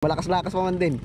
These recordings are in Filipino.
Malakas-lakas pa man din.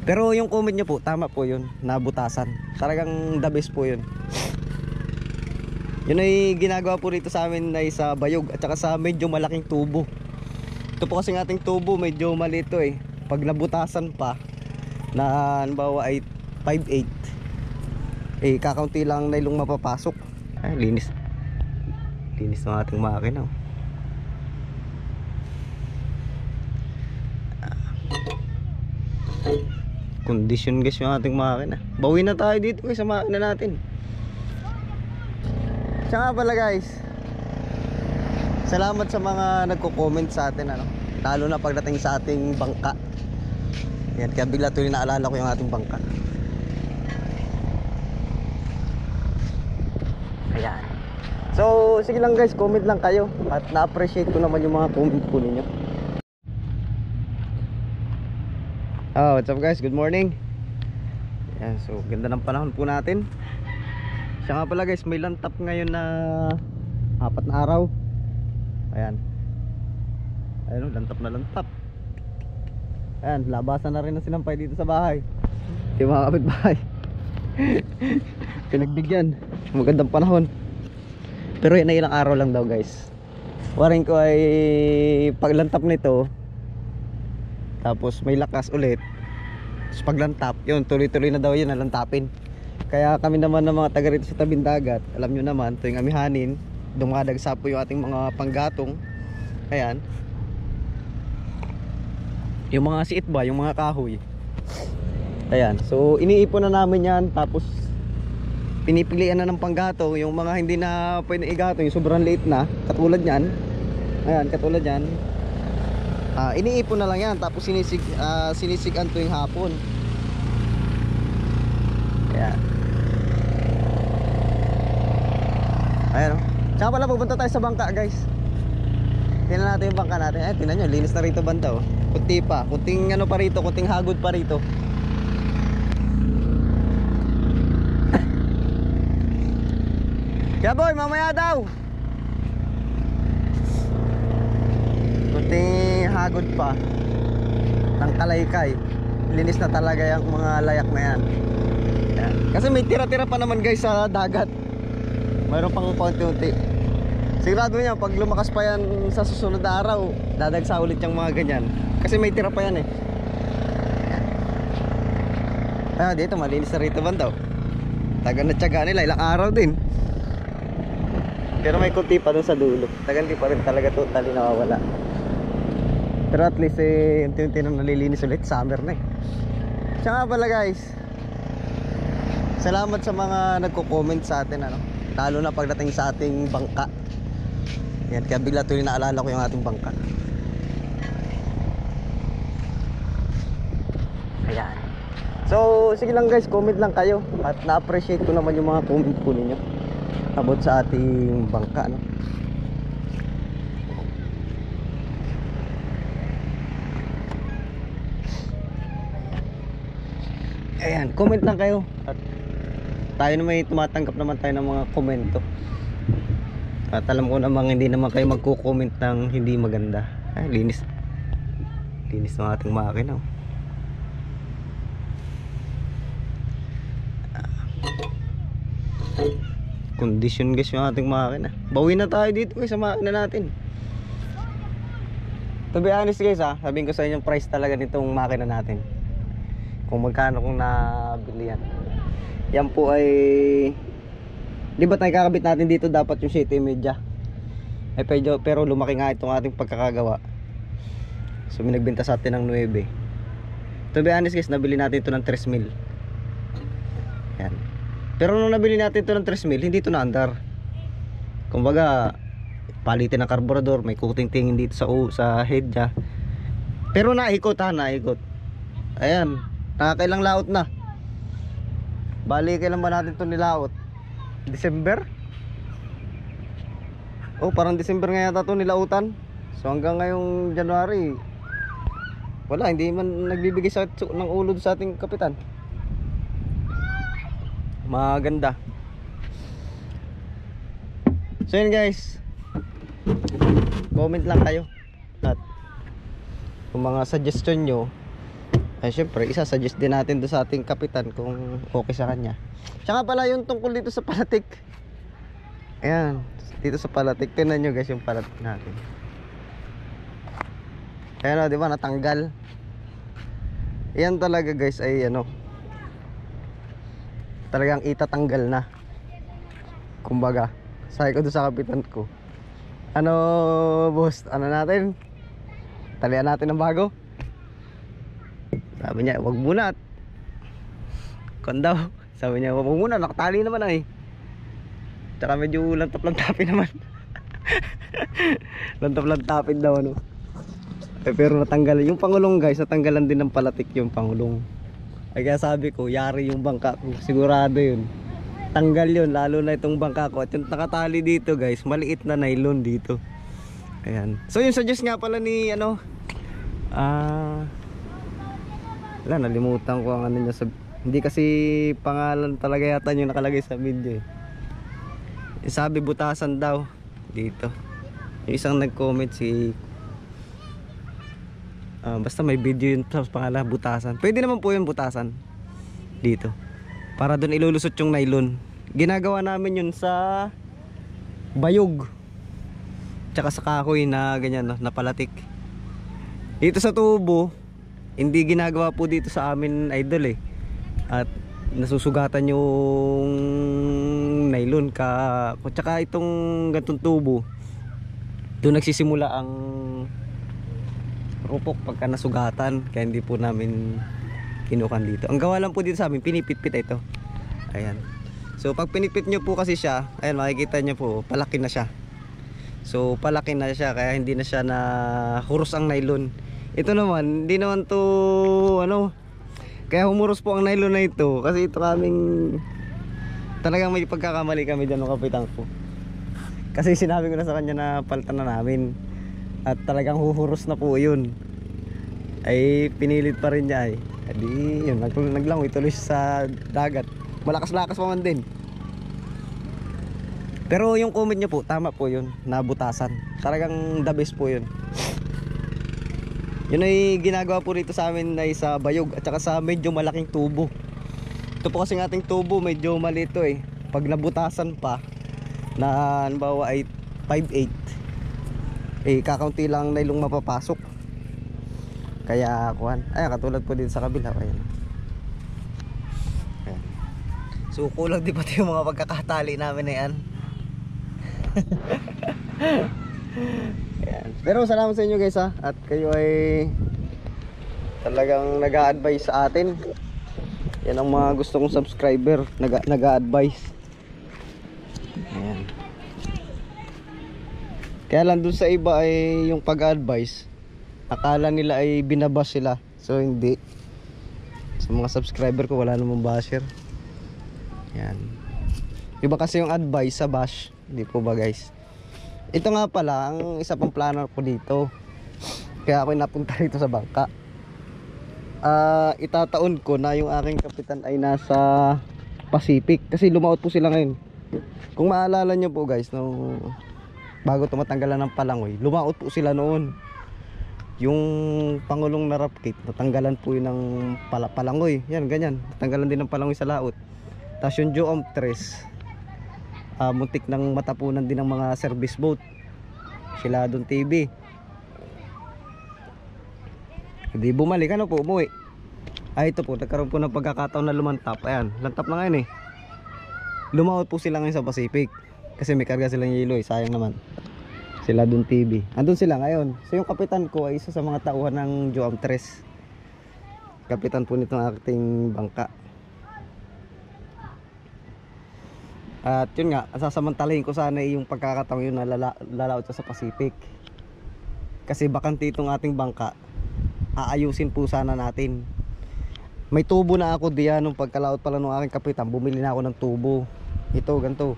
Pero yung comment nyo po, tama po yun, nabutasan. Talagang the best po yun. Yun ay ginagawa po rito sa amin ay sa bayog at saka sa medyo malaking tubo. Ito po kasi ng ating tubo medyo malito eh. Pag nabutasan pa na halimbawa ay 5/8, eh kakaunti lang na ilong mapapasok. Ay, linis. Linis ng ating makina. Condition guys yung ating makina. Bawi na tayo dito guys sa makina natin. Siya nga pala guys, salamat sa mga nagko-comment sa atin lalo na pagdating sa ating bangka. Yan, kaya bigla tuloy naalala ko yung ating bangka. Ayan. So sige lang guys, comment lang kayo. At na-appreciate ko naman yung mga comment po ninyo. Oh, what's up guys? Good morning. Yan, so ganda ng panahon po natin. Siya nga pala guys, may lantap ngayon na 4 na araw. Ayan. Ayun, lantap na lantap. Ayan, labasan na rin ang sinampay dito sa bahay. Yung mga kapitbahay. Pinagbigyan. Magandang panahon. Pero yan ay ilang araw lang daw guys. Waring ko ay paglantap nito, tapos may lakas ulit. Tapos paglantap, yun, tuloy-tuloy na daw yun nalantapin. Kaya kami naman ng mga taga rito sa tabing dagat, alam nyo naman, tuwing amihanin, dumadagsa po yung ating mga panggatong. Ayan. Yung mga siit ba, yung mga kahoy. Ayan, so iniipon na namin yan. Tapos pinipilian na ng panggatong yung mga hindi na pwede igatong, yung sobrang liit na, katulad yan. Ayan, katulad yan. Iniipon na lang yan. Tapos sinisigan tuwing hapon. Ayan. Ayan o. Tsaka pala pupunta tayo sa bangka guys. Tingnan natin yung bangka natin. Ayan, tingnan nyo, linis na rito banda o. Kunti pa, kunting ano pa rito, kunting hagod pa rito. Kaya boy, mamaya daw. Kunting hagod pa ng kalaykay. Linis na talaga yung mga layak na yan. Ayan. Kasi may tira-tira pa naman guys sa dagat. Mayroon pang konti-unti. Sigurado niya pag lumakas pa yan sa susunod na araw, dadagsa ulit yung mga ganyan. Kasi may tira pa yan eh. Dito malinis na rito banda. Tagal na tiyaga nila, ilang araw din. Pero may kunti pa dun sa dulo. Tagal di pa rin talaga totally nawawala. Pero at least unti-unti na nalilinis ulit. Summer na eh. Siya nga pala guys, salamat sa mga nagko-comment sa atin lalo na pagdating sa ating bangka. Yan, kaya bigla tuloy naalala ko yung ating bangka. Ayan. So sige lang guys, comment lang kayo. At na-appreciate ko naman yung mga comment po ninyo about sa ating bangka Ayan, comment lang kayo. At tayo na may tumatanggap naman tayo ng mga komento. At alam ko namang hindi naman kayo magko-comment ng hindi maganda. Ay, linis. Linis ng ating makina. Condition guys yung ating makina. Bawi na tayo dito guys sa makina natin. To be honest guys sabihin ko sa inyo yung price talaga nitong makina natin. Kung magkano kung nabili yan. Yan po ay, di ba tayo kakabit natin dito dapat yung 7.5. Pero lumaki nga itong ating pagkakagawa. So may nagbenta sa atin ng 9. To be honest guys, nabili natin ito ng 3,000. Yan. Pero nung nabili natin ito ng 3,000, hindi ito na-andar. Kumbaga, palitin ng karburador, may kuting-tingin dito sa head niya. Pero naikot naikot. Ayan, nakakailang laot na. Bali, kailan ba natin ito nilaot? December? Oh, parang December nga yata ito nilautan. So hanggang ngayong January, wala, hindi man nagbibigay ng ulo sa ating kapitan. Maganda. So yun guys, comment lang kayo. At Kung mga suggestion nyo, ay syempre isa-suggest din natin doon sa ating kapitan kung okay sa kanya. Tsaka pala yung tungkol dito sa palatik. Ayan, dito sa palatik, tingnan nyo guys yung palatik natin. Ayan o, di ba natanggal. Yan talaga guys ay ano, talagang itatanggal na. Kumbaga, sabi ko doon sa kapitan ko, ano boss, ano natin? Talian natin ng bago. Sabi niya, wag muna. Daw. Sabi niya, wag muna, nakatali naman ay. Tsaka medyo lantap-lantapin naman. Lantap-lantapin daw ano. Pero natanggal yung pangulong guys, natanggalan din ng palatik yung pangulong. Ay kaya sabi ko, yari yung bangka ko, sigurado yun. Tanggal yun, lalo na itong bangka ko. At yung nakatali dito guys, maliit na nylon dito. Ayan. So yung suggest nga pala ni ano, wala, nalimutan ko ang ano niya sa, hindi kasi pangalan talaga yata yung nakalagay sa video eh. Sabi butasan daw dito. Yung isang nag-comment si basta may video yun sa pangalan butasan. Pwede naman po yung butasan dito. Para doon ilulusot yung nylon. Ginagawa namin yun sa bayog. Tsaka sa kahoy na ganyan no, na palatik. Dito sa tubo, hindi ginagawa po dito sa amin idol eh. At nasusugatan yung nylon ka. Tsaka itong gantong tubo, doon nagsisimula ang rupok pagka nasugatan. Kaya hindi po namin kinukan dito. Ang gawa lang po dito sa amin, pinipit-pit ito. Ayan. So pag pinipit nyo po kasi siya, ayan makikita nyo po, palaki na siya. So palaki na siya, kaya hindi na siya na huros ang nylon. Ito naman, hindi naman to ano, kaya humuros po ang nylon na ito. Kasi ito kaming, talagang may pagkakamali kami dyan ng kapitan ko. Kasi sinabi ko na sa kanya na palitan na namin. At talagang huhuros na po yun. Ay pinilit pa rin niya ay. Adi yun, naglangoy tuloy sa dagat. Malakas-lakas pa man din. Pero yung comment niya po, tama po yun, nabutasan. Talagang the best po yun. Yun ay ginagawa po rito sa amin ay sa bayog at saka sa medyo malaking tubo. Ito po kasi ating tubo, medyo malito eh. Pag nabutasan pa na halimbawa ay 5/8, eh kakaunti lang na ilong mapapasok. Kaya kuhan, ay katulad po dito sa kabila. Ayan. Ayan. So kulang di pati yung mga pagkakatali namin na yan. Ayan. Pero salamat sa inyo guys ha. At kayo ay talagang nag-a-advise sa atin. Yan ang mga gusto kong subscriber, nag-a-advise. Ayan. Kaya lang dun sa iba ay yung pag-advise, akala nila ay binabash sila. So hindi. Sa mga subscriber ko wala namang basher. Yan. Iba kasi yung advice sa bash. Hindi po ba guys? Ito nga pala ang isa pang plano ko dito. Kaya ako napunta rito sa bangka. Itataon ko na yung aking kapitan ay nasa Pacific. Kasi lumaot po sila ngayon. Kung maalala nyo po guys, no, bago tumatanggalan ng palangoy, lumaot po sila noon. Yung pangulong na rapkit, natanggalan po yun ng palangoy. Yan, ganyan. Natanggalan din ng palangoy sa laot. Tapos yung Joam 3, muntik ng matapunan din ng mga service boat. Sila doon TV. Hindi bumalik, ano po, umuwi. Ay ito po, nagkaroon po ng pagkakataon na lumantap. Ayan, lantap na ngayon eh. Lumaot po sila ngayon sa Pacific. Kasi may karga silang yelo eh, sayang naman. Sila doon TV. Andun sila ngayon. So yung kapitan ko ay isa sa mga tauhan ng Joam 3. Kapitan po nitong ating bangka. At yun nga, sasamantalahin ko sana yung pagkakataon yun na lalaot sa Pacific. Kasi bakante itong ating bangka, aayusin po sana natin. May tubo na ako diyan nung pagkalaot pala ng aking kapitan, bumili na ako ng tubo. Ito, ganito.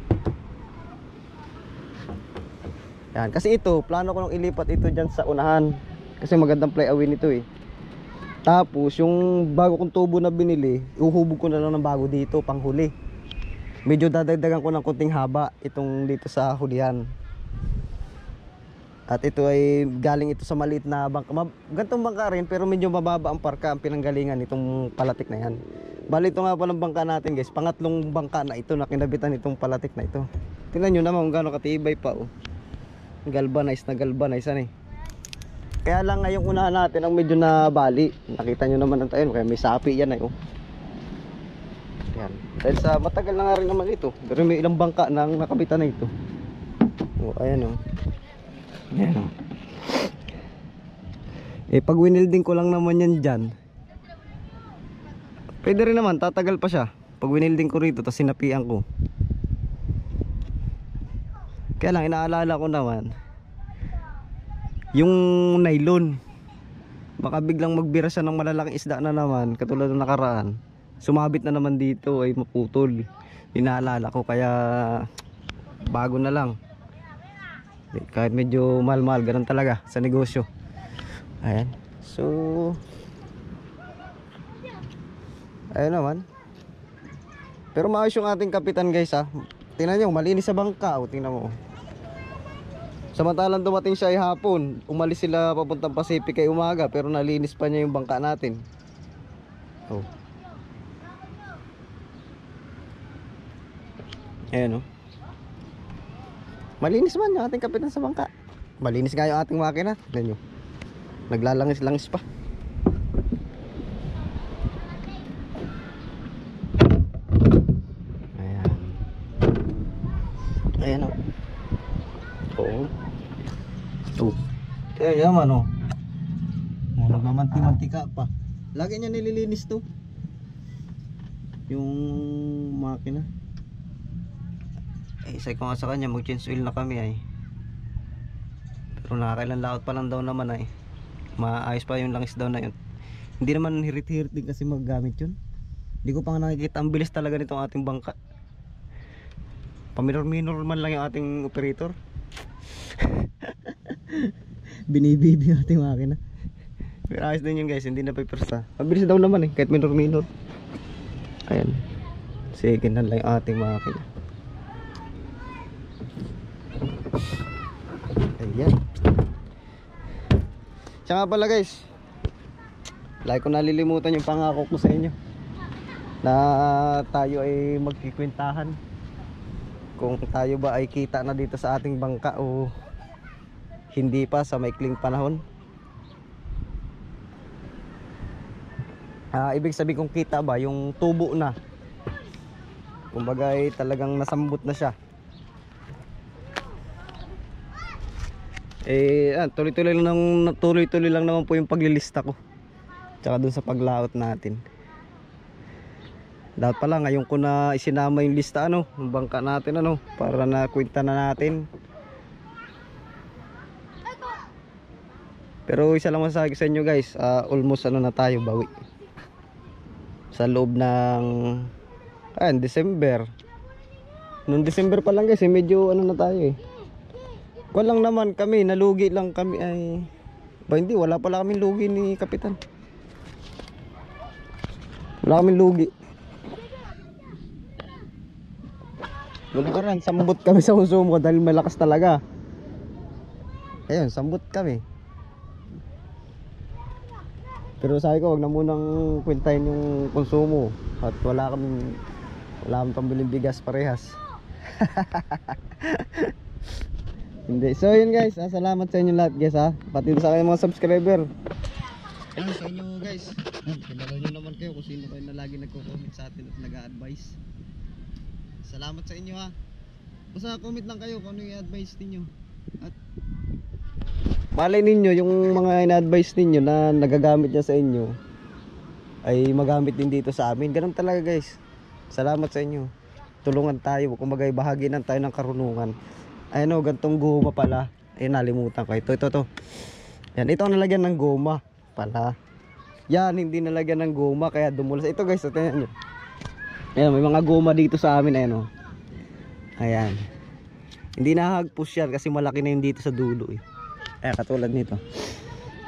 Yan, kasi ito, plano ko nang ilipat ito dyan sa unahan. Kasi magandang flyaway nito eh. Tapos yung bago kong tubo na binili, uhubog ko na lang ng bago dito, panghuli. Medyo dadagdagan ko ng konting haba itong dito sa hulihan. At ito ay galing ito sa maliit na bangka. Gantong bangka rin pero medyo mababa ang parka ang pinanggalingan nitong palatik na yan. Bali ito nga palang bangka natin guys. Pangatlong bangka na ito na kinabitan itong palatik na ito. Tingnan nyo naman kung gaano katibay pa oh. Galvanize na galvanize ano eh. Kaya lang ngayong unahan natin ang medyo na bali. Nakita nyo naman ang tayo. Kaya may sapi yan ay oh. Yan. Dahil sa matagal na nga rin naman ito. Pero may ilang bangka na nakabitan na ito. Oh, ayan oh. Ayan oh. Eh pag winilding ko lang naman yan dyan, pwede rin naman, tatagal pa siya. Pag winilding ko rito, tapos sinapian ko. Kaya lang, inaalala ko naman yung nylon. Baka biglang magbira siya ng malalaking isda na naman, katulad ng nakaraan. Sumabit na naman dito, ay maputol. Inaalala ko, kaya bago na lang. Kahit medyo mahal-mahal, ganun talaga sa negosyo. Ayan. So ayun naman. Pero maayos yung ating kapitan guys ha. Tingnan nyo, malinis sa bangka o, tingnan mo. Samantalang dumating siya ay hapon, umalis sila papuntang Pacific ay umaga, pero nalinis pa niya yung bangka natin. Oh. Ayan oh. Malinis man yung ating kapitan sa bangka. Malinis nga yung ating makina. Tignan nyo, naglalangis-langis pa. Ayan. Ayan o. Oo. Oh. Ayan naman o. Nagmamanti-mantika pa. Lagi niya nililinis to yung makina. Eh, isa ko nga sa kanya, mag-change oil na kami ay. Pero nakakailan laot pa lang daw naman ay. Maayos pa yung langis daw na yun. Hindi naman hirit-hirit din kasi maggamit yun. Hindi ko pa nga nakikita ang bilis talaga nitong ating bangka. Paminor-minor man lang yung ating operator. Binibibi yung ating makina. Pero ayos din yun guys, hindi na pipirsa. Mabilis daw naman eh, kahit minor-minor. Ayan. Sige na lang yung ating makina. Ayan. Tsaka pala guys, lagi ko nalilimutan yung pangako ko sa inyo na tayo ay magkikwentahan kung tayo ba ay kita na dito sa ating bangka o hindi pa sa maikling panahon. Ibig sabihin kung kita ba yung tubo na, kumbaga ay talagang nasambot na siya. Tuloy-tuloy lang naman po yung paglilista ko. Tsaka dun sa paglaot natin. Dapat pala ngayon ko na isinama yung lista ng bangka natin para na kwenta na natin. Pero isa lang masasabi sa inyo guys, almost na tayo bawi. Sa loob ng December. Noong December pa lang guys, medyo na tayo eh. Kung lang naman kami, nalugi lang kami ay. Hindi, wala pala kaming lugi ni Kapitan. Wala kaming lugi. Wala ka rin, sambot kami sa konsumo dahil malakas talaga. Ayun, sambot kami. Pero sabi ko, wag na munang kwentahin yung konsumo. At wala kaming pambiling bigas parehas. Hindi. So yun guys, salamat sa inyo lahat guys ha. Pati sa kayong mga subscriber. Ayun sa inyo guys. Kilala nyo naman kayo kung sino kayo na lagi nagko-comment sa atin at nag-a-advise. Salamat sa inyo ha. Basta comment lang kayo kung ano yung advice ninyo. At malay ninyo yung mga ina-advise ninyo na nagagamit niya sa inyo ay magamit din dito sa amin. Ganun talaga guys. Salamat sa inyo. Tulungan tayo. Kumbaga bahagi lang tayo ng karunungan. Ayun gantong goma pala. Ayun, nalimutan ko. Ito. Yan, ito ang nalagyan ng goma pala. Yan, hindi nalagyan ng goma kaya dumulas. Ito guys, tingnan nyo. Ayan, may mga goma dito sa amin. Ayan. Ayan. Hindi nahagpos yan kasi malaki na yung dito sa dulo eh. Ayan, katulad nito.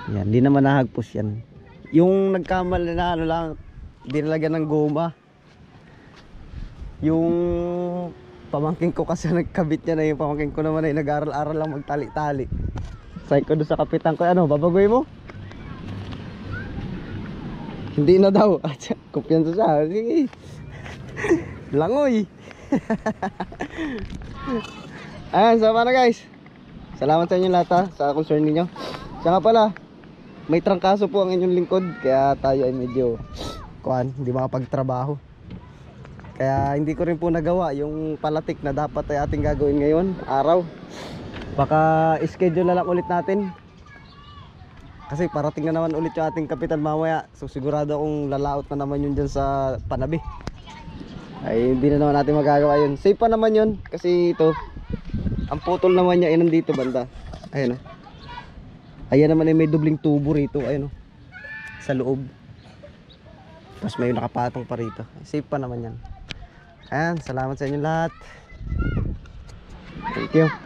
Ayan, hindi naman nahagpos yan. Yung nagkamali na lang, hindi nalagyan ng goma. Yung pamangkin ko kasi nagkabit niya na, yung pamangkin ko naman ay nag-aral-aral lang magtali-tali. Psycho doon sa kapitan ko. Ano, babagoy mo? Hindi na daw. Kumpiyansa siya. Sige. Langoy. Ayan, so paano guys? Salamat sa inyo lahat ha, sa concern ninyo. Siya nga pala, may trangkaso po ang inyong lingkod. Kaya tayo ay medyo hindi makapagtrabaho. Kaya hindi ko rin po nagawa yung palatik na dapat ay ating gagawin ngayon araw. Baka schedule na lang ulit natin. Kasi parating na naman ulit yung ating kapitan mamaya. So sigurado akong lalaot na naman yun dyan sa Panabi. Ay hindi na naman natin magagawa yun. Safe pa naman yun. Kasi ito, ang putol naman niya ay nandito banda. Ayan o. Ayan naman ay may dubling tubo rito. Ayan o. Sa loob. Tapos may nakapatong pa rito. Safe pa naman yan. Ayan, salamat sa inyo lahat. Thank you.